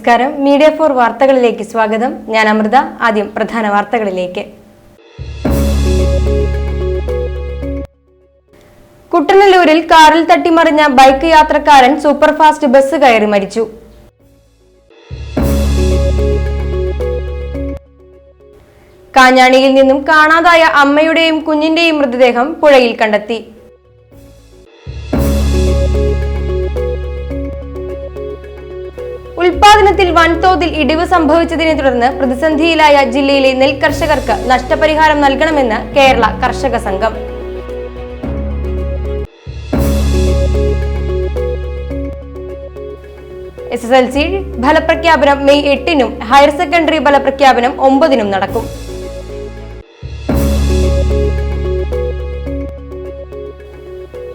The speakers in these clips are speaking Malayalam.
നമസ്കാരം. മീഡിയ 4 വാർത്തകളിലേക്ക് സ്വാഗതം. ഞാൻ അമൃത. ആദ്യം പ്രധാന വാർത്തകളിലേക്ക്. കുട്ടനല്ലൂരിൽ കാറിൽ തട്ടിമറിഞ്ഞ ബൈക്ക് യാത്രക്കാരൻ സൂപ്പർഫാസ്റ്റ് ബസ് കയറി മരിച്ചു. കാഞ്ഞാണിയിൽ നിന്നും കാണാതായ അമ്മയുടെയും കുഞ്ഞിന്റെയും മൃതദേഹം പുഴയിൽ കണ്ടെത്തി. ഉൽപാദനത്തിൽ വൻതോതിൽ ഇടിവ് സംഭവിച്ചതിനെ തുടർന്ന് പ്രതിസന്ധിയിലായ ജില്ലയിലെ നെൽകർഷകർക്ക് നഷ്ടപരിഹാരം നൽകണമെന്ന് കേരള കർഷക സംഘം. SSLC ഫലപ്രഖ്യാപനം മെയ് 8-നും ഹയർ സെക്കൻഡറി ഫലപ്രഖ്യാപനം 9-നും നടക്കും.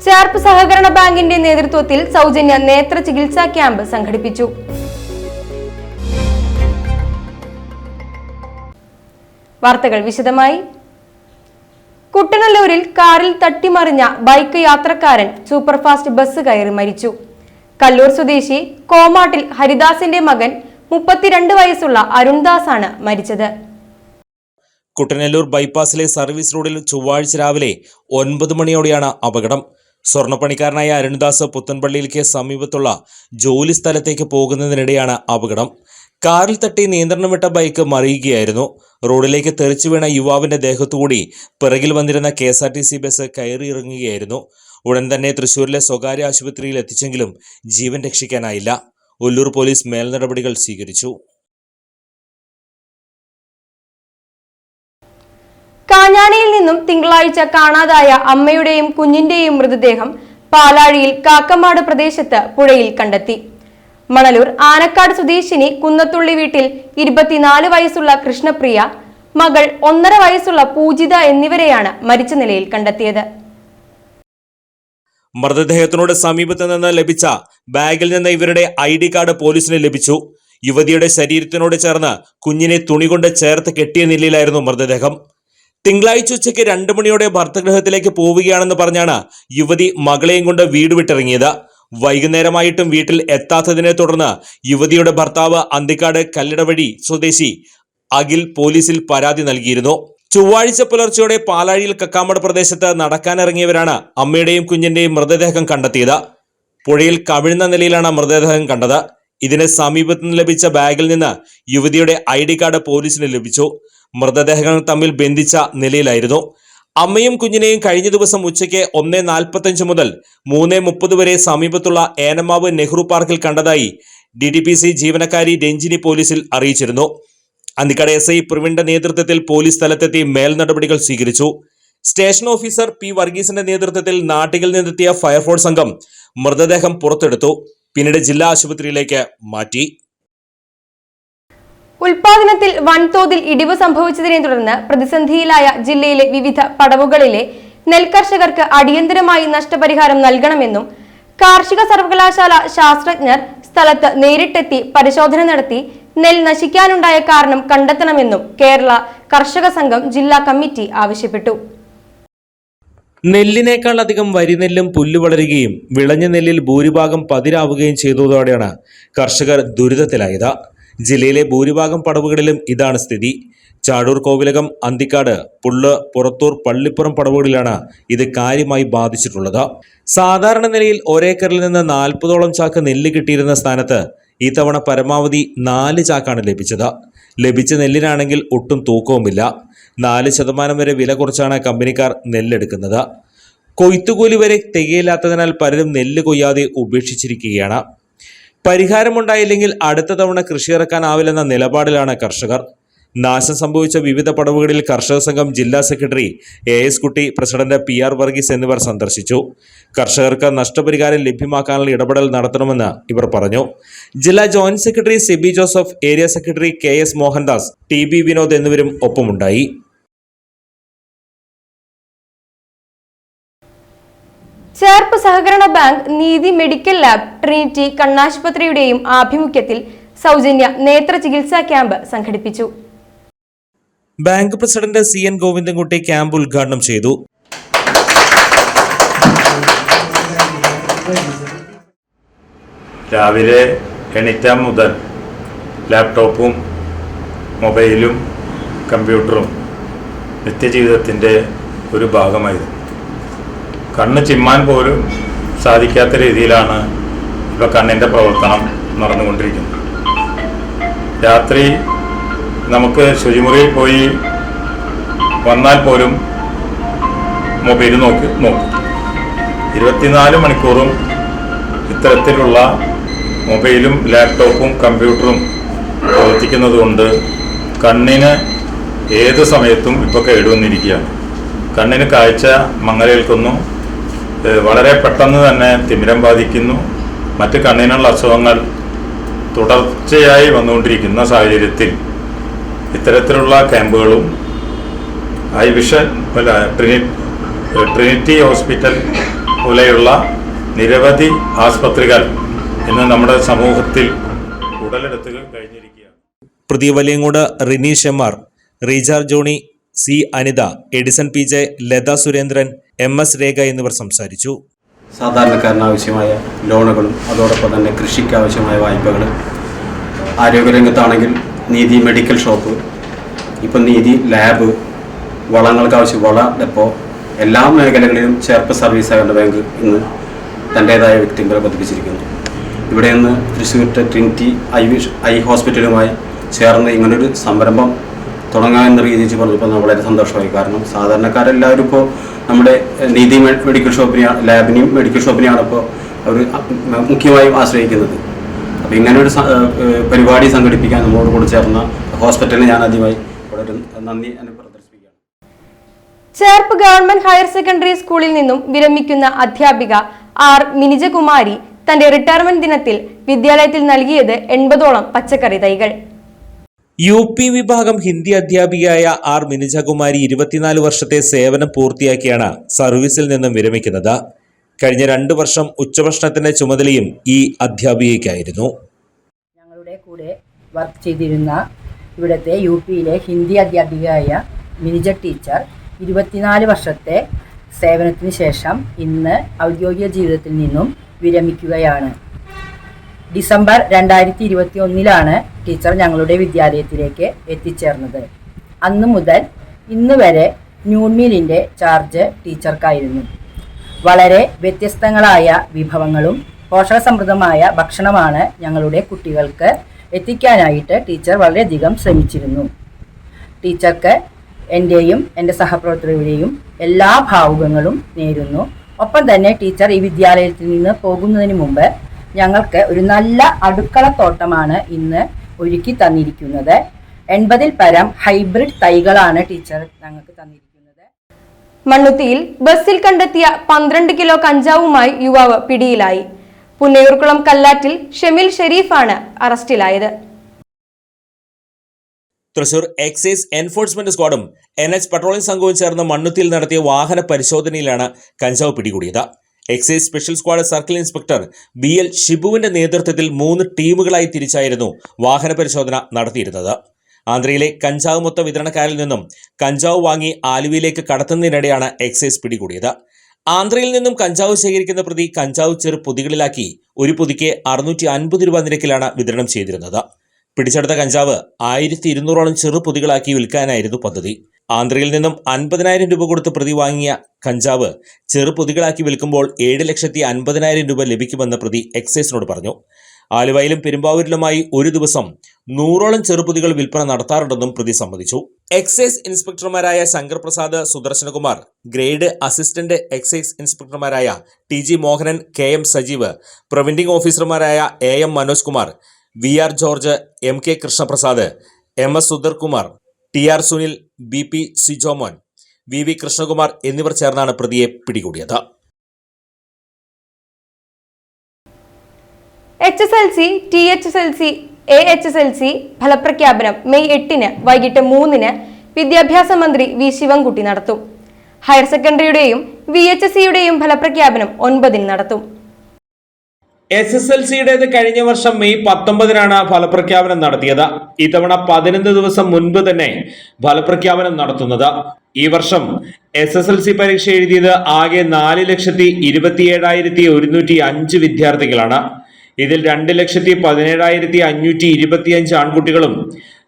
ചേർപ്പ് സഹകരണ ബാങ്കിന്റെ നേതൃത്വത്തിൽ സൗജന്യ നേത്ര ചികിത്സാ ക്യാമ്പ് സംഘടിപ്പിച്ചു. വാർത്തകൾ വിശദമായി. കുട്ടനല്ലൂരിൽ കാറിൽ തട്ടിമറിഞ്ഞ ബൈക്ക് യാത്രക്കാരൻ സൂപ്പർഫാസ്റ്റ് ബസ് കയറി മരിച്ചു. കല്ലൂർ സ്വദേശി കോമാട്ടിൽ ഹരിദാസിന്റെ മകൻ 32 വയസ്സുള്ള അരുൺദാസ് ആണ് മരിച്ചത്. കുട്ടനല്ലൂർ ബൈപ്പാസിലെ സർവീസ് റോഡിൽ ചൊവ്വാഴ്ച രാവിലെ 9 മണിയോടെയാണ് അപകടം. സ്വർണ്ണപ്പണിക്കാരനായ അരുൺദാസ് പുത്തൻപള്ളിയിലേക്ക് സമീപത്തുള്ള ജോലി സ്ഥലത്തേക്ക് പോകുന്നതിനിടെയാണ് അപകടം. കാറിൽ തട്ടി നിയന്ത്രണം വിട്ട ബൈക്ക് മറിയുകയായിരുന്നു. റോഡിലേക്ക് തെറിച്ചു വീണ യുവാവിന്റെ ദേഹത്തുകൂടി പിറകിൽ വന്നിരുന്ന KSRTC ബസ് കയറിയിറങ്ങുകയായിരുന്നു. ഉടൻ തന്നെ തൃശൂരിലെ സ്വകാര്യ ആശുപത്രിയിൽ എത്തിച്ചെങ്കിലും ജീവൻ രക്ഷിക്കാനായില്ല. ഒല്ലൂർ പോലീസ് മേൽനടപടികൾ സ്വീകരിച്ചു. കാഞ്ഞാണിയിൽ നിന്നും തിങ്കളാഴ്ച കാണാതായ അമ്മയുടെയും കുഞ്ഞിന്റെയും മൃതദേഹം പാലാഴിയിൽ കാക്കമാട് പ്രദേശത്ത് പുഴയിൽ കണ്ടെത്തി. മണലൂർ ആനക്കാട് സ്വദേശിനി കുന്നത്തുള്ളി വീട്ടിൽ 24 വയസ്സുള്ള കൃഷ്ണപ്രിയ, മകൾ 1.5 വയസ്സുള്ള പൂജിത എന്നിവരെയാണ് മരിച്ച നിലയിൽ കണ്ടെത്തിയത്. മൃതദേഹത്തിനോട് സമീപത്ത് നിന്ന് ലഭിച്ച ബാഗിൽ നിന്ന് ഇവരുടെ ID കാർഡ് പോലീസിന് ലഭിച്ചു. യുവതിയുടെ ശരീരത്തിനോട് ചേർന്ന് കുഞ്ഞിനെ തുണി കൊണ്ട് ചേർത്ത് കെട്ടിയ നിലയിലായിരുന്നു മൃതദേഹം. തിങ്കളാഴ്ച ഉച്ചയ്ക്ക് 2 മണിയോടെ ഭർത്തൃഗൃഹത്തിലേക്ക് പോവുകയാണെന്ന് പറഞ്ഞാണ് യുവതി മകളെയും കൊണ്ട് വീട് വിട്ടിറങ്ങിയത്. വൈകുന്നേരമായിട്ടും വീട്ടിൽ എത്താത്തതിനെ തുടർന്ന് യുവതിയുടെ ഭർത്താവ് അന്തിക്കാട് കല്ലിടവഴി സ്വദേശി അഖിൽ പോലീസിൽ പരാതി നൽകിയിരുന്നു. ചൊവ്വാഴ്ച പുലർച്ചെയോടെ പാലാഴിയിൽ കക്കാമട് പ്രദേശത്ത് നടക്കാനിറങ്ങിയവരാണ് അമ്മയുടെയും കുഞ്ഞിന്റെയും മൃതദേഹം കണ്ടെത്തിയത്. പുഴയിൽ കവിഴുന്ന നിലയിലാണ് മൃതദേഹം കണ്ടത്. ഇതിന് സമീപത്ത് നിന്ന് ലഭിച്ച ബാഗിൽ നിന്ന് യുവതിയുടെ ID കാർഡ് പോലീസിന് ലഭിച്ചു. മൃതദേഹങ്ങൾ തമ്മിൽ ബന്ധിച്ച നിലയിലായിരുന്നു. അമ്മയും കുഞ്ഞിനെയും കഴിഞ്ഞ ദിവസം ഉച്ചയ്ക്ക് 1:45 മുതൽ 3:30 വരെ സമീപത്തുള്ള ഏനമാവ് നെഹ്റു പാർക്കിൽ കണ്ടതായി DTPC ജീവനക്കാരി രഞ്ജിനി പോലീസിൽ അറിയിച്ചിരുന്നു. അന്തിക്കാട് SI പ്രവീണിന്റെ നേതൃത്വത്തിൽ പോലീസ് സ്ഥലത്തെത്തി മേൽനടപടികൾ സ്വീകരിച്ചു. സ്റ്റേഷൻ ഓഫീസർ P വർഗീസിന്റെ നേതൃത്വത്തിൽ നാട്ടിൽ നിന്നെത്തിയ ഫയർഫോഴ്സ് സംഘം മൃതദേഹം പുറത്തെടുത്തു. പിന്നീട് ജില്ലാ ആശുപത്രിയിലേക്ക് മാറ്റി. ഉൽപാദനത്തിൽ വൻതോതിൽ ഇടിവ് സംഭവിച്ചതിനെ തുടർന്ന് പ്രതിസന്ധിയിലായ ജില്ലയിലെ വിവിധ പടവുകളിലെ നെൽകർഷകർക്ക് അടിയന്തരമായി നഷ്ടപരിഹാരം നൽകണമെന്നും കാർഷിക സർവകലാശാല ശാസ്ത്രജ്ഞർ സ്ഥലത്ത് നേരിട്ടെത്തി പരിശോധന നടത്തി നെൽ നശിക്കാനുണ്ടായ കാരണം കണ്ടെത്തണമെന്നും കേരള കർഷക സംഘം ജില്ലാ കമ്മിറ്റി ആവശ്യപ്പെട്ടു. നെല്ലിനേക്കാൾ അധികം വരിനെല്ലും പുല്ല് വളരുകയും വിളഞ്ഞ നെല്ലിൽ ഭൂരിഭാഗം പതിരാവുകയും ചെയ്തതോടെയാണ് കർഷകർ ദുരിതത്തിലായത്. ജില്ലയിലെ ഭൂരിഭാഗം പടവുകളിലും ഇതാണ് സ്ഥിതി. ചാടൂർ, കോവിലകം, അന്തിക്കാട്, പുള്ള്, പുറത്തൂർ, പള്ളിപ്പുറം പടവുകളിലാണ് ഇത് കാര്യമായി ബാധിച്ചിട്ടുള്ളത്. സാധാരണ നിലയിൽ ഒരേക്കറിൽ നിന്ന് 40ഓളം ചാക്ക് നെല്ല് കിട്ടിയിരുന്ന സ്ഥാനത്ത് ഇത്തവണ പരമാവധി 4 ചാക്കാണ് ലഭിച്ചത്. ലഭിച്ച നെല്ലിനാണെങ്കിൽ ഒട്ടും തൂക്കവുമില്ല. 4% വരെ വില കുറച്ചാണ് കമ്പനിക്കാർ നെല്ലെടുക്കുന്നത്. കൊയ്ത്തുകൂലി വരെ തികയില്ലാത്തതിനാൽ പലരും നെല്ല് കൊയ്യാതെ ഉപേക്ഷിച്ചിരിക്കുകയാണ്. പരിഹാരമുണ്ടായില്ലെങ്കിൽ അടുത്ത തവണ കൃഷി ഇറക്കാനാവില്ലെന്ന നിലപാടിലാണ് കർഷകർ. നാശം സംഭവിച്ച വിവിധ പടവുകളിൽ കർഷക സംഘം ജില്ലാ സെക്രട്ടറി AS കുട്ടി, പ്രസിഡന്റ് PR വർഗീസ് എന്നിവർ സന്ദർശിച്ചു. കർഷകർക്ക് നഷ്ടപരിഹാരം ലഭ്യമാക്കാനുള്ള ഇടപെടൽ നടത്തണമെന്ന് ഇവർ പറഞ്ഞു. ജില്ലാ joint secretary Sibi Joseph, area secretary KS Mohandas, TB Vinod എന്നിവരും ഒപ്പമുണ്ടായി. ചേർപ്പ് സഹകരണ ബാങ്ക്, നീതി മെഡിക്കൽ ലാബ്, ട്രിനിറ്റി കണ്ണാശുപത്രിയുടെയും ആഭിമുഖ്യത്തിൽ സൗജന്യ നേത്ര ചികിത്സാ ക്യാമ്പ് സംഘടിപ്പിച്ചു. Bank president CN Govindankutty camp ഉദ്ഘാടനം ചെയ്തു. രാവിലെ എണീറ്റ മുതൽ ലാപ്ടോപ്പും മൊബൈലും കമ്പ്യൂട്ടറും നിത്യജീവിതത്തിൻ്റെ ഒരു ഭാഗമായിരുന്നു. കണ്ണ് ചിമ്മാൻ പോലും സാധിക്കാത്ത രീതിയിലാണ് ഇപ്പോൾ കണ്ണിൻ്റെ പ്രവർത്തനം നടന്നുകൊണ്ടിരിക്കുന്നത്. രാത്രി നമുക്ക് ശുചിമുറിയിൽ പോയി വന്നാൽ പോലും മൊബൈൽ നോക്കും. 24 മണിക്കൂറും ഇത്തരത്തിലുള്ള മൊബൈലും ലാപ്ടോപ്പും കമ്പ്യൂട്ടറും പ്രവർത്തിക്കുന്നത് കൊണ്ട് കണ്ണിന് ഏത് സമയത്തും ഇപ്പോൾ കേടുവന്നിരിക്കുകയാണ്. കണ്ണിന് കാഴ്ച മങ്ങലേൽക്കുന്നു, വളരെ പെട്ടെന്ന് തന്നെ തിമിരം ബാധിക്കുന്നു. മറ്റ് കണ്ണിനുള്ള അസുഖങ്ങൾ തുടർച്ചയായി വന്നുകൊണ്ടിരിക്കുന്ന സാഹചര്യത്തിൽ ഇത്തരത്തിലുള്ള ക്യാമ്പുകളും ഐ വിഷൻ ട്രിനിറ്റി ഹോസ്പിറ്റൽ പോലെയുള്ള നിരവധി ആസ്പത്രികൾ ഇന്ന് നമ്മുടെ സമൂഹത്തിൽ ഉടലെടുത്ത് കഴിഞ്ഞിരിക്കുകയാണ്. പ്രതി വലിയങ്ങോട് റിനീഷ് എം ആർ, റീജാർ Johny, C Anitha, Edison P J, Latha Surendran, MS Rekha എന്നിവർ സംസാരിച്ചു. സാധാരണക്കാരന് ആവശ്യമായ ലോണുകളും അതോടൊപ്പം തന്നെ കൃഷിക്ക് ആവശ്യമായ വായ്പകൾ, ആരോഗ്യരംഗത്താണെങ്കിൽ നീതി മെഡിക്കൽ ഷോപ്പ്, ഇപ്പം നീതി ലാബ്, വളങ്ങൾക്ക് ആവശ്യം വള ഡെപ്പോ, എല്ലാ മേഖലകളിലും ചേർപ്പ് സർവീസ് സഹകരണ ബാങ്ക് ഇന്ന് തൻ്റേതായ വ്യക്തികളെ പതിപ്പിച്ചിരിക്കുന്നു. ഇവിടെ നിന്ന് തൃശ്ശൂർ ട്രിനിറ്റി ഐ ഹോസ്പിറ്റലുമായി ചേർന്ന് ഇങ്ങനൊരു സംരംഭം തുടങ്ങാമെന്ന രീതിയിൽ പറഞ്ഞപ്പോൾ വളരെ സന്തോഷമായി. കാരണം സാധാരണക്കാരെല്ലാവരും ഇപ്പോൾ നമ്മുടെ നീതി മെഡിക്കൽ ഷോപ്പിനെയാണ്, ലാബിനെയും മെഡിക്കൽ ഷോപ്പിനെയാണ് ഇപ്പോൾ അവർ മുഖ്യമായും ആശ്രയിക്കുന്നത്. അപ്പോൾ ഇങ്ങനൊരു പരിപാടി സംഘടിപ്പിക്കാൻ നമ്മളോട് കൂടി ചേർന്ന ഹോസ്പിറ്റലിന് ഞാൻ ആദ്യമായി വളരെ നന്ദി പ്രദർശിപ്പിക്കുകയാണ്. ചേർപ്പ് ഗവൺമെന്റ് ഹയർ സെക്കൻഡറി സ്കൂളിൽ നിന്നും വിരമിക്കുന്ന അധ്യാപിക R. മിനിജകുമാരി തന്റെ റിട്ടയർമെന്റ് ദിനത്തിൽ വിദ്യാലയത്തിൽ നൽകിയത് 80ഓളം പച്ചക്കറി തൈകൾ. UP വിഭാഗം ഹിന്ദി അധ്യാപികയായ R. മിനിജകുമാരി 24 വർഷത്തെ സേവനം പൂർത്തിയാക്കിയാണ് സർവീസിൽ നിന്നും വിരമിക്കുന്നത്. കഴിഞ്ഞ 2 വർഷം ഉച്ചഭക്ഷണത്തിന്റെ ചുമതലയും ഈ അധ്യാപികയ്ക്കായിരുന്നു. ഞങ്ങളുടെ കൂടെ വർക്ക് ചെയ്തിരുന്ന ഇവിടുത്തെ UPയിലെ ഹിന്ദി അധ്യാപികയായ മിനിജ ടീച്ചർ 24 വർഷത്തെ സേവനത്തിന് ശേഷം ഇന്ന് ഔദ്യോഗിക ജീവിതത്തിൽ നിന്നും വിരമിക്കുകയാണ്. ഡിസംബർ 2021 ടീച്ചർ ഞങ്ങളുടെ വിദ്യാലയത്തിലേക്ക് എത്തിച്ചേർന്നത്. അന്നു മുതൽ ഇന്ന് വരെ ന്യൂൺമീലിൻ്റെ ചാർജ് ടീച്ചർക്കായിരുന്നു. വളരെ വ്യത്യസ്തങ്ങളായ വിഭവങ്ങളും പോഷകസമൃദ്ധമായ ഭക്ഷണമാണ് ഞങ്ങളുടെ കുട്ടികൾക്ക് എത്തിക്കാനായിട്ട് ടീച്ചർ വളരെയധികം ശ്രമിച്ചിരുന്നു. ടീച്ചർക്ക് എൻ്റെയും എൻ്റെ സഹപ്രവർത്തകരുടെയും എല്ലാ ഭാവുകങ്ങളും നേരുന്നു. ഒപ്പം തന്നെ ടീച്ചർ ഈ വിദ്യാലയത്തിൽ നിന്ന് പോകുന്നതിന് മുമ്പ് ഞങ്ങൾക്ക് ഒരു നല്ല അടുക്കളത്തോട്ടമാണ് ഇന്ന് ഒരുക്കി തന്നിരിക്കുന്നത്. 80ൽ പരം ഹൈബ്രിഡ് തൈകളാണ് ടീച്ചർ ഞങ്ങൾക്ക് തന്നിരിക്കുന്നത്. മണ്ണുത്തിയിൽ ബസ്സിൽ കണ്ടെത്തിയ 12 കിലോ കഞ്ചാവുമായി യുവാവ് പിടിയിലായി. പുന്നയൂർക്കുളം കല്ലാറ്റിൽ ഷെമിൽ ഷെരീഫാണ് അറസ്റ്റിലായത്. തൃശൂർ എക്സൈസ് എൻഫോഴ്സ്മെന്റ് സ്ക്വാഡും NH പട്രോളിംഗ് സംഘവും ചേർന്ന് മണ്ണുത്തിയിൽ നടത്തിയ വാഹന പരിശോധനയിലാണ് കഞ്ചാവ് പിടികൂടിയത്. Excise special squad circle inspector BL ഷിബുവിന്റെ നേതൃത്വത്തിൽ 3 ടീമുകളായി തിരിച്ചായിരുന്നു വാഹന പരിശോധന നടത്തിയിരുന്നത്. ആന്ധ്രയിലെ കഞ്ചാവ് മൊത്ത വിതരണക്കാരിൽ നിന്നും കഞ്ചാവ് വാങ്ങി ആലുവയിലേക്ക് കടത്തുന്നതിനിടെയാണ് എക്സൈസ് പിടികൂടിയത്. ആന്ധ്രയിൽ നിന്നും കഞ്ചാവ് ശേഖരിക്കുന്ന പ്രതി കഞ്ചാവ് ചെറു പൊതികളിലാക്കി ഒരു പൊതിക്ക് 650 രൂപ നിരക്കിലാണ് വിതരണം ചെയ്തിരുന്നത്. പിടിച്ചെടുത്ത കഞ്ചാവ് 1200ഓളം ചെറു പൊതികളാക്കി വിൽക്കാനായിരുന്നു പദ്ധതി. ആന്ധ്രയിൽ നിന്നും 50,000 രൂപ കൊടുത്ത് പ്രതി വാങ്ങിയ കഞ്ചാവ് ചെറു പൊതികളാക്കി വിൽക്കുമ്പോൾ 7,50,000 രൂപ ലഭിക്കുമെന്ന് പ്രതി എക്സൈസിനോട് പറഞ്ഞു. ആലുവയിലും പെരുമ്പാവൂരിലുമായി ഒരു ദിവസം 100ഓളം ചെറുപൊതികൾ വിൽപ്പന നടത്താറുണ്ടെന്നും പ്രതി സമ്മതിച്ചു. എക്സൈസ് ഇൻസ്പെക്ടർമാരായ Shankar Prasad, Sudarshanakumar, grade assistant excise ഇൻസ്പെക്ടർമാരായ TG Mohanan, KM Sajeev, preventing ഓഫീസർമാരായ AM Manoj Kumar, VR George, MK Krishnaprasad, MS Sudharkumar, TR Sunil, BP Sijomon, VV Krishnakumar എന്നിവർ ചേർന്നാണ് പ്രതിയെ പിടികൂടിയത്. HSLC, THSLC, AHSLC ഫലപ്രഖ്യാപനം മെയ് 8 വൈകിട്ട് 3 വിദ്യാഭ്യാസ മന്ത്രി V ശിവൻകുട്ടി നടത്തും. ഹയർ സെക്കൻഡറിയുടെയും VHSCയുടെയും ഫലപ്രഖ്യാപനം 9 നടത്തും. SSLCയുടേത് കഴിഞ്ഞ വർഷം മെയ് 19 ഫലപ്രഖ്യാപനം നടത്തിയത്. ഇത്തവണ 15 ദിവസം മുൻപ് തന്നെ ഫലപ്രഖ്യാപനം നടത്തുന്നത്. ഈ വർഷം SSLC പരീക്ഷ എഴുതിയത് ആകെ 4,27,105 വിദ്യാർത്ഥികളാണ്. ഇതിൽ 2,17,525 ആൺകുട്ടികളും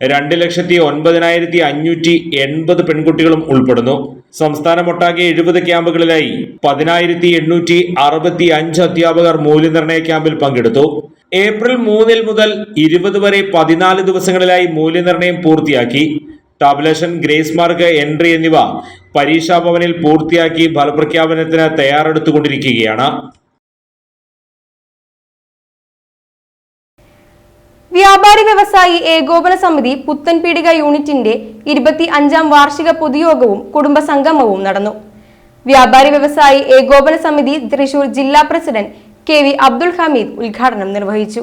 2,09,580 പെൺകുട്ടികളും ഉൾപ്പെടുന്നു. സംസ്ഥാനമൊട്ടാകെ 70 ക്യാമ്പുകളിലായി 10,865 അധ്യാപകർ മൂല്യനിർണ്ണയ ക്യാമ്പിൽ പങ്കെടുത്തു. ഏപ്രിൽ 3 മുതൽ 20 വരെ 14 ദിവസങ്ങളിലായി മൂല്യനിർണ്ണയം പൂർത്തിയാക്കി. ടാബുലേഷൻ, ഗ്രേസ് മാർക്ക്, എൻട്രി എന്നിവ പരീക്ഷാ ഭവനിൽ പൂർത്തിയാക്കി ഫലപ്രഖ്യാപനത്തിന് തയ്യാറെടുത്തുകൊണ്ടിരിക്കുകയാണ്. വ്യാപാരി വ്യവസായി ഏകോപന സമിതി പുത്തൻപീടിക യൂണിറ്റിന്റെ 25ാം വാർഷിക പൊതുയോഗവും കുടുംബസംഗമവും നടന്നു. വ്യാപാരി വ്യവസായി ഏകോപന സമിതി തൃശൂർ ജില്ലാ പ്രസിഡന്റ് KV അബ്ദുൽ ഹമീദ് ഉദ്ഘാടനം നിർവഹിച്ചു.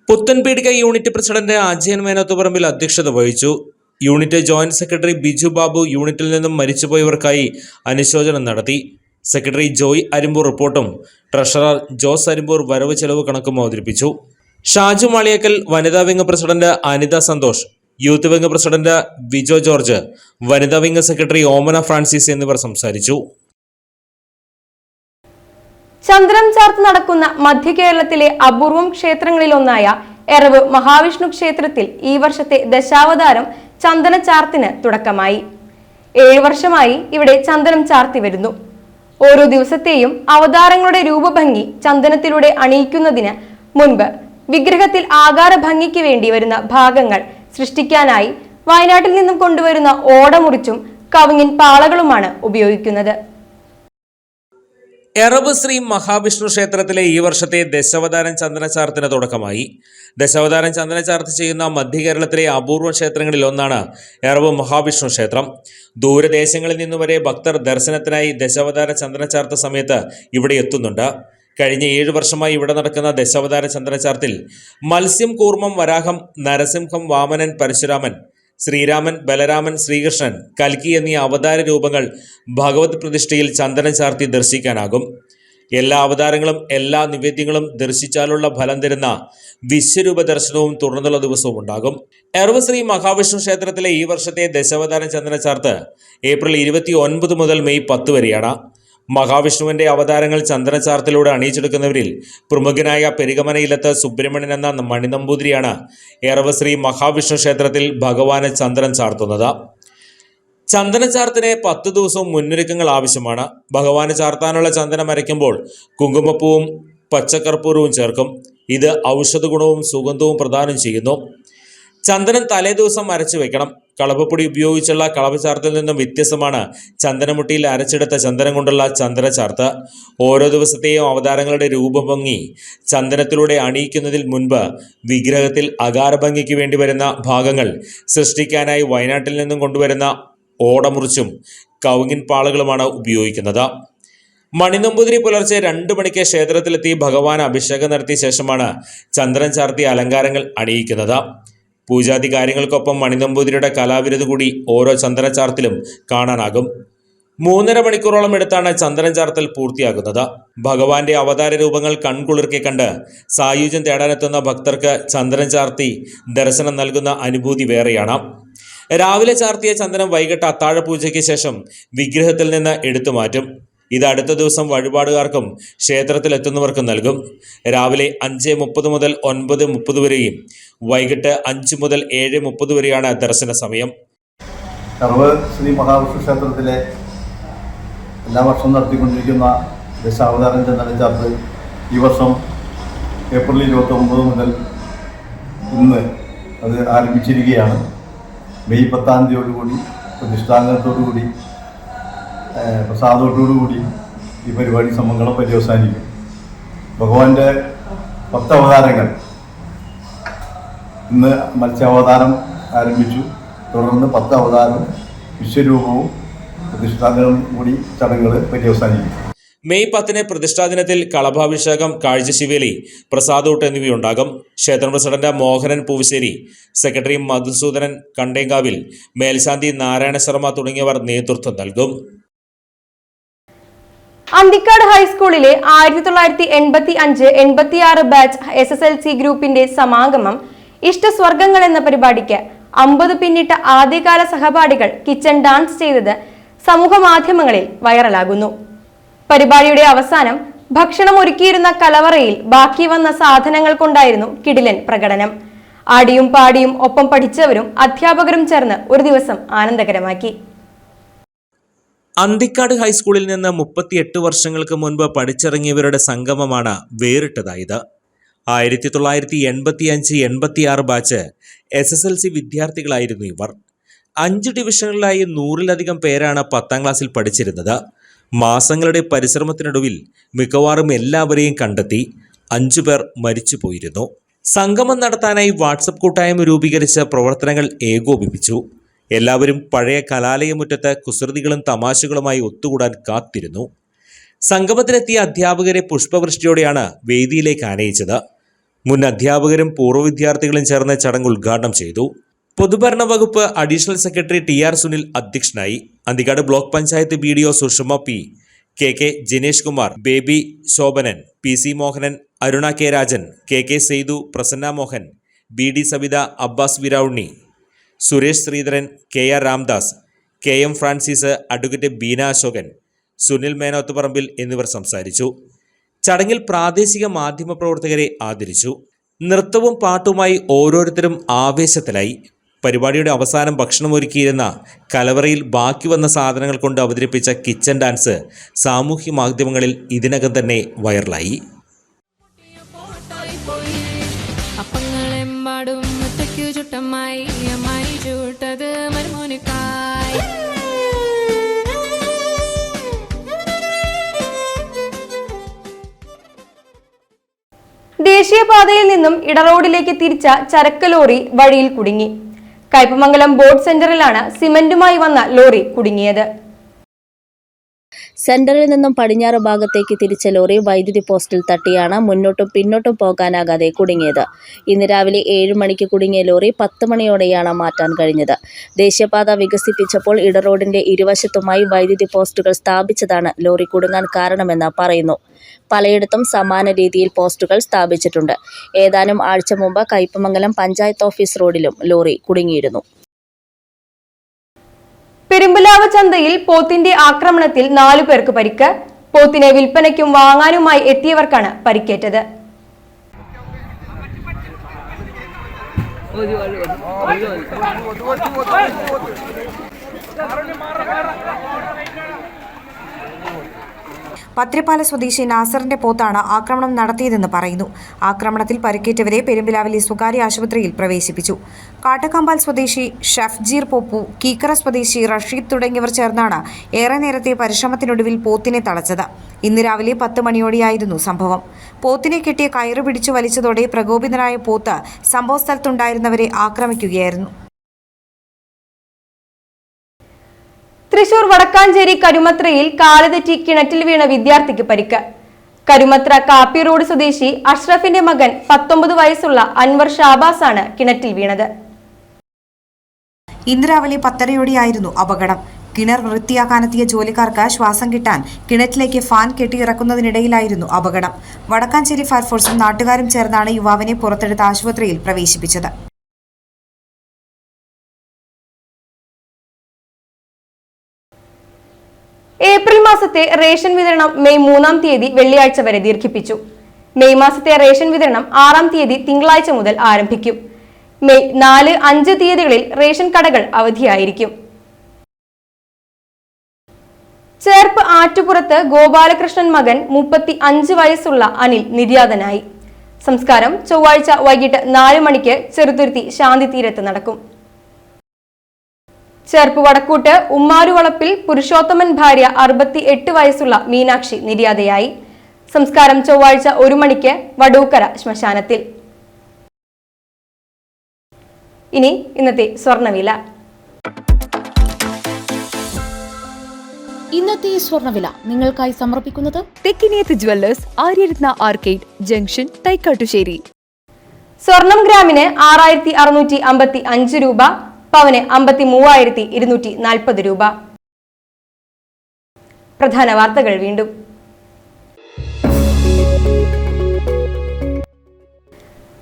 പുത്തൻപീടിക യൂണിറ്റ് പ്രസിഡന്റ് അജയൻ മേനോത്തുപറമ്പിൽ അധ്യക്ഷത വഹിച്ചു. Unit joint secretary Biju Babu യൂണിറ്റിൽ നിന്നും മരിച്ചുപോയവർക്കായി അനുശോചനം നടത്തി. സെക്രട്ടറി ജോയ് അരിമ്പൂർ റിപ്പോർട്ടും ട്രഷറർ ജോസ് അരിമ്പൂർ വരവ് ചെലവ് കണക്കും അവതരിപ്പിച്ചു. ഷാജു മാളിയേക്കൽ, വനിതാ wing president Anitha Santhosh, youth wing president Vijo George, വനിതാ വിംഗ് സെക്രട്ടറി ഓമന ഫ്രാൻസിസ് എന്നിവർ സംസാരിച്ചു. ചന്ദ്രം ചാർത്ത് നടക്കുന്ന മധ്യ കേരളത്തിലെ അപൂർവം ക്ഷേത്രങ്ങളിലൊന്നായ എറവ് മഹാവിഷ്ണു ക്ഷേത്രത്തിൽ ഈ വർഷത്തെ ദശാവതാരം ചന്ദന ചാർത്തിന് തുടക്കമായി. 7 വർഷമായി ഇവിടെ ചന്ദനം ചാർത്തി വരുന്നു. ഓരോ ദിവസത്തെയും അവതാരങ്ങളുടെ രൂപഭംഗി ചന്ദനത്തിലൂടെ അണിയിക്കുന്നതിന് മുൻപ് വിഗ്രഹത്തിൽ ആകാര ഭംഗിക്ക് വേണ്ടി വരുന്ന ഭാഗങ്ങൾ സൃഷ്ടിക്കാനായി വയനാട്ടിൽ നിന്നും കൊണ്ടുവരുന്ന ഓടമുറിച്ചും കവുങ്ങിൻ പാളകളുമാണ് ഉപയോഗിക്കുന്നത്. എറവ് ശ്രീ മഹാവിഷ്ണു ക്ഷേത്രത്തിലെ ഈ വർഷത്തെ ദശാവതാരം ചന്ദനചാർത്തിന് തുടക്കമായി. ദശാവതാരം ചന്ദനചാർത്ത് ചെയ്യുന്ന മധ്യകേരളത്തിലെ അപൂർവ ക്ഷേത്രങ്ങളിൽ ഒന്നാണ് എറവ് മഹാവിഷ്ണു ക്ഷേത്രം. ദൂരദേശങ്ങളിൽ നിന്നുവരെ ഭക്തർ ദർശനത്തിനായി ദശാവതാര ചന്ദനചാർത്ത് സമയത്ത് ഇവിടെ എത്തുന്നുണ്ട്. കഴിഞ്ഞ 7 വർഷമായി ഇവിടെ നടക്കുന്ന ദശാവതാര ചന്ദനചാർത്തിൽ മത്സ്യം, കൂർമ്മം, വരാഹം, നരസിംഹം, വാമനൻ, പരശുരാമൻ, ശ്രീരാമൻ, ബലരാമൻ, ശ്രീകൃഷ്ണൻ, കൽക്കി എന്നീ അവതാര രൂപങ്ങൾ ഭഗവത് പ്രതിഷ്ഠയിൽ ചന്ദനം ചാർത്തി ദർശിക്കാനാകും. എല്ലാ അവതാരങ്ങളും എല്ലാ നിവേദ്യങ്ങളും ദർശിച്ചാലുള്ള ഫലം തരുന്ന വിശ്വരൂപ ദർശനവും തുടർന്നുള്ള ദിവസവും ഉണ്ടാകും. എറവ് ശ്രീ മഹാവിഷ്ണു ക്ഷേത്രത്തിലെ ഈ വർഷത്തെ ദശാവതാരം ചന്ദനചാർത്ത് ഏപ്രിൽ 29 മുതൽ മെയ് 10 വരെയാണ്. മഹാവിഷ്ണുവിന്റെ അവതാരങ്ങൾ ചന്ദനചാർത്തിലൂടെ അണിയിച്ചെടുക്കുന്നവരിൽ പ്രമുഖനായ പെരികമനയിലത്ത് സുബ്രഹ്മണ്യൻ എന്ന മണിനമ്പൂതിരിയാണ് എറവ് ശ്രീ മഹാവിഷ്ണു ക്ഷേത്രത്തിൽ ഭഗവാന് ചന്ദനം ചാർത്തുന്നത്. ചന്ദനചാർത്തിന് 10 ദിവസവും മുന്നൊരുക്കങ്ങൾ ആവശ്യമാണ്. ഭഗവാന് ചാർത്താനുള്ള ചന്ദനം അരയ്ക്കുമ്പോൾ കുങ്കുമപ്പൂവും പച്ചക്കർപ്പൂരവും ചേർക്കും. ഇത് ഔഷധ ഗുണവും സുഗന്ധവും പ്രദാനം ചെയ്യുന്നു. ചന്ദനം തലേ ദിവസം അരച്ചു വെക്കണം. കളഭപ്പൊടി ഉപയോഗിച്ചുള്ള കളഭ ചാർത്തിൽ നിന്നും വ്യത്യസ്തമാണ് ചന്ദനമുട്ടിയിൽ അരച്ചെടുത്ത ചന്ദനം കൊണ്ടുള്ള ചന്ദനചാർത്ത്. ഓരോ ദിവസത്തെയും അവതാരങ്ങളുടെ രൂപഭംഗി ചന്ദനത്തിലൂടെ അണിയിക്കുന്നതിൽ മുൻപ് വിഗ്രഹത്തിൽ അകാരഭംഗിക്ക് വേണ്ടി വരുന്ന ഭാഗങ്ങൾ സൃഷ്ടിക്കാനായി വയനാട്ടിൽ നിന്നും കൊണ്ടുവരുന്ന ഓടമുറിച്ചും കവുങ്ങിൻ പാളുകളുമാണ് ഉപയോഗിക്കുന്നത്. മണിനമ്പൂതിരി പുലർച്ചെ 2 മണിക്ക് ക്ഷേത്രത്തിലെത്തി ഭഗവാൻ അഭിഷേകം നടത്തിയ ശേഷമാണ് ചന്ദനം ചാർത്തിയ അലങ്കാരങ്ങൾ അണിയിക്കുന്നത്. പൂജാതി കാര്യങ്ങൾക്കൊപ്പം മണിനമ്പൂതിരിയുടെ കലാവിരുത് കൂടി ഓരോ ചന്ദനചാർത്തിലും കാണാനാകും. 3.5 മണിക്കൂറോളം എടുത്താണ് ചന്ദനം ചാർത്തൽ പൂർത്തിയാകുന്നത്. ഭഗവാന്റെ അവതാര രൂപങ്ങൾ കൺകുളിർക്കെ കണ്ട് സായുജ്യം തേടാനെത്തുന്ന ഭക്തർക്ക് ചന്ദനം ചാർത്തി ദർശനം നൽകുന്ന അനുഭൂതി വേറെയാണ്. രാവിലെ ചാർത്തിയ ചന്ദനം വൈകിട്ട് അത്താഴ പൂജയ്ക്ക് ശേഷം വിഗ്രഹത്തിൽ നിന്ന് എടുത്തു മാറ്റും. ഇത് അടുത്ത ദിവസം വഴിപാടുകാർക്കും ക്ഷേത്രത്തിലെത്തുന്നവർക്കും നൽകും. രാവിലെ 5:30 മുതൽ 9:30 വരെയും വൈകിട്ട് 5 മുതൽ 7:30 വരെയാണ് ദർശന സമയം. എറവ് ശ്രീ മഹാവിഷ്ണു ക്ഷേത്രത്തിലെ എല്ലാ വർഷവും നടത്തിക്കൊണ്ടിരിക്കുന്ന ദശാവതാരം ചന്ദനചാർത്ത് ഈ വർഷം ഏപ്രിൽ 29 മുതൽ ഇന്ന് അത് ആരംഭിച്ചിരിക്കുകയാണ്. മെയ് 10-ാം തീയതിയോടുകൂടി പ്രതിഷ്ഠാനത്തോടുകൂടി പ്രസാദത്തോടുകൂടി ഈ പരിപാടി സമംഗളം പര്യവസാനിക്കും. ഭഗവാന്റെ 10 അവതാരങ്ങൾ ഇന്ന് മത്സ്യാവതാരം ആരംഭിച്ചു. തുടർന്ന് 10 അവതാരം വിശ്വരൂപവും പ്രതിഷ്ഠാനവും കൂടി ചടങ്ങുകൾ പര്യവസാനിക്കും. മെയ് 10-ന് പ്രതിഷ്ഠാ ദിനത്തിൽ കളഭാഭിഷേകം, കാഴ്ചശിവേലി, പ്രസാദൂട്ട് എന്നിവയുണ്ടാകും. ക്ഷേത്രം പ്രസിഡന്റ് മോഹനൻ പൂവശ്ശേരി, സെക്രട്ടറി മധുസൂദനൻ കണ്ടേങ്കാവിൽ, മേൽശാന്തി നാരായണ ശർമ്മ തുടങ്ങിയവർ നേതൃത്വം നൽകും. അന്തിക്കാട് ഹൈസ്കൂളിലെ 1985-86 ബാച്ച് SSLC ഗ്രൂപ്പിന്റെ സമാഗമം ഇഷ്ടസ്വർഗങ്ങൾ എന്ന പരിപാടിക്ക് 50 പിന്നിട്ട ആദ്യകാല സഹപാഠികൾ കിച്ചൺ ഡാൻസ് ചെയ്തത് സമൂഹ മാധ്യമങ്ങളിൽ വൈറലാകുന്നു. പരിപാടിയുടെ അവസാനം ഭക്ഷണം ഒരുക്കിയിരുന്ന കലവറയിൽ ബാക്കി വന്ന സാധനങ്ങൾ കൊണ്ടായിരുന്നു കിടിലൻ പ്രകടനം. ആടിയും പാടിയും ഒപ്പം പഠിച്ചവരും അധ്യാപകരും ചേർന്ന് ഒരു ദിവസം ആനന്ദകരമാക്കി. അന്തിക്കാട് ഹൈസ്കൂളിൽ നിന്ന് 38 വർഷങ്ങൾക്ക് മുൻപ് പഠിച്ചിറങ്ങിയവരുടെ സംഗമമാണ് വേറിട്ടതായത്. 1985-86 ബാച്ച് SSLC വിദ്യാർത്ഥികളായിരുന്നു ഇവർ. 5 ഡിവിഷനുകളിലായി 100-ലധികം പേരാണ് 10ാം ക്ലാസ്സിൽ പഠിച്ചിരുന്നത്. മാസങ്ങളുടെ പരിശ്രമത്തിനൊടുവിൽ മിക്കവാറും എല്ലാവരെയും കണ്ടെത്തി. 5 പേർ മരിച്ചുപോയിരുന്നു. സംഗമം നടത്താനായി വാട്സപ്പ് കൂട്ടായ്മ രൂപീകരിച്ച് പ്രവർത്തനങ്ങൾ ഏകോപിപ്പിച്ചു. എല്ലാവരും പഴയ കലാലയമുറ്റത്ത് കുസൃതികളും തമാശകളുമായി ഒത്തുകൂടാൻ കാത്തിരുന്നു. സംഗമത്തിലെത്തിയ അധ്യാപകരെ പുഷ്പവൃഷ്ടിയോടെയാണ് വേദിയിലേക്ക് ആനയിച്ചത്. മുൻ അധ്യാപകരും പൂർവ്വ വിദ്യാർത്ഥികളും ചേർന്ന് ചടങ്ങ് ഉദ്ഘാടനം ചെയ്തു. പൊതുഭരണ വകുപ്പ് അഡീഷണൽ സെക്രട്ടറി TR സുനിൽ അധ്യക്ഷനായി. Anthikad block panchayat BDO Sushama P, KK Jinesh Kumar, Baby Shobhanan, PC Mohanan, Aruna K Rajan, KK Saithu, Prasanna Mohan, BD Savitha, Abbas Viravunni, Suresh Sreedharan, KR Ramdas, KM Francis, advocate Beena Ashokan, Sunil Menothuparambil എന്നിവർ സംസാരിച്ചു. ചടങ്ങിൽ പ്രാദേശിക മാധ്യമ പ്രവർത്തകരെ ആദരിച്ചു. നൃത്തവും പാട്ടുമായി ഓരോരുത്തരും ആവേശത്തിലായി. പരിപാടിയുടെ അവസാനം ഭക്ഷണമൊരുക്കിയിരുന്ന കലവറയിൽ ബാക്കി വന്ന സാധനങ്ങൾ കൊണ്ട് അവതരിപ്പിച്ച കിച്ചൺ ഡാൻസ് സാമൂഹ്യ മാധ്യമങ്ങളിൽ ഇതിനകം തന്നെ വൈറലായി. ദേശീയപാതയിൽ നിന്നും ഇടറോഡിലേക്ക് തിരിച്ച ചരക്ക് ലോറി വഴിയിൽ കുടുങ്ങി. കയ്പമംഗലം ബോട്ട് സെന്ററിലാണ് സിമന്റുമായി വന്ന ലോറി കുടുങ്ങിയത്. സെന്ററിൽ നിന്നും പടിഞ്ഞാറ് ഭാഗത്തേക്ക് തിരിച്ച ലോറി വൈദ്യുതി പോസ്റ്റിൽ തട്ടിയാണ് മുന്നോട്ടും പിന്നോട്ടും പോകാനാകാതെ കുടുങ്ങിയത്. ഇന്ന് രാവിലെ 7 മണിക്ക് കുടുങ്ങിയ ലോറി 10 മണിയോടെയാണ് മാറ്റാൻ കഴിഞ്ഞത്. ദേശീയപാത വികസിപ്പിച്ചപ്പോൾ ഇടറോഡിന്റെ ഇരുവശത്തുമായി വൈദ്യുതി പോസ്റ്റുകൾ സ്ഥാപിച്ചതാണ് ലോറി കുടുങ്ങാൻ കാരണമെന്ന് പറയുന്നു. പലയിടത്തും സമാന രീതിയിൽ പോസ്റ്റുകൾ സ്ഥാപിച്ചിട്ടുണ്ട്. ഏതാനും ആഴ്ച മുമ്പ് കയ്പമംഗലം പഞ്ചായത്ത് ഓഫീസ് റോഡിലും ലോറി കുടുങ്ങിയിരുന്നു. പെരുമ്പലാവ് ചന്തയിൽ പോത്തിന്റെ ആക്രമണത്തിൽ 4 പേർക്ക് പരിക്ക്. പോത്തിനെ വിൽപ്പനയ്ക്കും വാങ്ങാനുമായി എത്തിയവർക്കാണ് പരിക്കേറ്റത്. പത്രിപ്പാല സ്വദേശി നാസറിന്റെ പോത്താണ് ആക്രമണം നടത്തിയതെന്ന് പറയുന്നു. ആക്രമണത്തിൽ പരിക്കേറ്റവരെ പെരുമ്പിലാവിലെ സ്വകാര്യ ആശുപത്രിയിൽ പ്രവേശിപ്പിച്ചു. കാട്ടക്കമ്പാൽ സ്വദേശി ഷഫ്ജീർ പോപ്പു, കീക്കറ സ്വദേശി റഷീദ് തുടങ്ങിയവർ ചേർന്നാണ് ഏറെ നേരത്തെ പരിശ്രമത്തിനൊടുവിൽ പോത്തിനെ തളച്ചത്. ഇന്ന് രാവിലെ 10 മണിയോടെയായിരുന്നു സംഭവം. പോത്തിനെ കെട്ടിയ കയറ് പിടിച്ചു വലിച്ചതോടെ പ്രകോപിതനായ പോത്ത് സംഭവസ്ഥലത്തുണ്ടായിരുന്നവരെ ആക്രമിക്കുകയായിരുന്നു. തൃശൂർ വടക്കാഞ്ചേരി കരുമത്രയിൽ കാലുതെറ്റി കിണറ്റിൽ വീണ വിദ്യാർത്ഥിക്ക് പരിക്ക്. കരുമത്ര കാപ്പി റോഡ് സ്വദേശി അഷ്റഫിന്റെ മകൻ 19 വയസ്സുള്ള അൻവർ ഷാബാസ് ആണ് കിണറ്റിൽ വീണത്. ഇന്ന് രാവിലെ 10:30യോടെയായിരുന്നു അപകടം. കിണർ വൃത്തിയാക്കാനെത്തിയ ജോലിക്കാർക്ക് ശ്വാസം കിട്ടാൻ കിണറ്റിലേക്ക് ഫാൻ കെട്ടിയിറക്കുന്നതിനിടയിലായിരുന്നു അപകടം. വടക്കാഞ്ചേരി ഫയർഫോഴ്സും നാട്ടുകാരും ചേർന്നാണ് യുവാവിനെ പുറത്തെടുത്ത് ആശുപത്രിയിൽ പ്രവേശിപ്പിച്ചത്. ഏപ്രിൽ മാസത്തെ റേഷൻ വിതരണം മെയ് 3-ാം തീയതി വെള്ളിയാഴ്ച വരെ ദീർഘിപ്പിച്ചു. മെയ് മാസത്തെ റേഷൻ വിതരണം 6-ാം തീയതി തിങ്കളാഴ്ച മുതൽ ആരംഭിക്കും. മെയ് 4, 5 തീയതികളിൽ റേഷൻ കടകൾ അവധിയായിരിക്കും. ചേർപ്പ് ആറ്റുപുറത്ത് ഗോപാലകൃഷ്ണൻ മകൻ 35 വയസ്സുള്ള അനിൽ നിര്യാതനായി. സംസ്കാരം ചൊവ്വാഴ്ച വൈകിട്ട് 4 മണിക്ക് ചെറുതുരുത്തി ശാന്തി തീരത്ത് നടക്കും. ചേർപ്പ് വടക്കൂട്ട് ഉമ്മാരുവളപ്പിൽ പുരുഷോത്തമൻ ഭാര്യ 68 വയസ്സുള്ള മീനാക്ഷി നിര്യാതയായി. സംസ്കാരം ചൊവ്വാഴ്ച 1 മണിക്ക് വടൂക്കര ശ്മശാനത്തിൽ. ഇനി ഇന്നത്തെ സ്വർണ്ണവില. ഇന്നത്തെ സ്വർണ്ണവില നിങ്ങൾക്കായി സമർപ്പിക്കുന്നത് Thekkiniyath jewellers, Aryaratna arcade junction, Thaikkattussery. സ്വർണം ഗ്രാമിന് 6655 രൂപ, പവന് 53,240 രൂപ. പ്രധാന വാർത്തകൾ വീണ്ടും.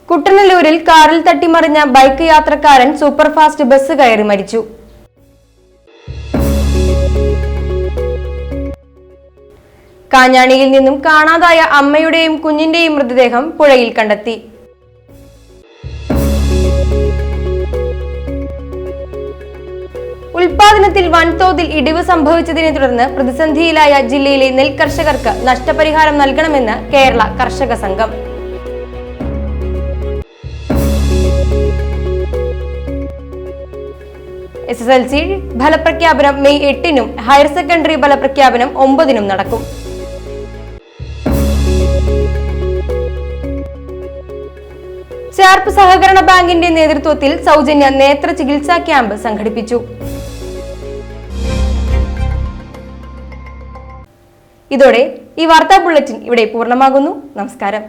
കുട്ടനല്ലൂരിൽ കാറിൽ തട്ടിമറിഞ്ഞ ബൈക്ക് യാത്രക്കാരൻ സൂപ്പർഫാസ്റ്റ് ബസ് കയറി മരിച്ചു. കാഞ്ഞാണിയിൽ നിന്നും കാണാതായ അമ്മയുടെയും കുഞ്ഞിന്റെയും മൃതദേഹം പുഴയിൽ കണ്ടെത്തി. ഉൽപാദനത്തിൽ വൻതോതിൽ ഇടിവ് സംഭവിച്ചതിനെ തുടർന്ന് പ്രതിസന്ധിയിലായ ജില്ലയിലെ നെൽകർഷകർക്ക് നഷ്ടപരിഹാരം നൽകണമെന്ന് കേരള കർഷക സംഘം. SSLC ഫലപ്രഖ്യാപനം മെയ് 8-നും ഹയർ സെക്കൻഡറി ഫലപ്രഖ്യാപനം 9-നും നടക്കും. ചേർപ്പ് സഹകരണ ബാങ്കിന്റെ നേതൃത്വത്തിൽ സൗജന്യ നേത്ര ചികിത്സാ ക്യാമ്പ് സംഘടിപ്പിച്ചു. ഇതോടെ ഈ വാർത്താ ബുള്ളറ്റിൻ ഇവിടെ പൂർണ്ണമാകുന്നു. നമസ്കാരം.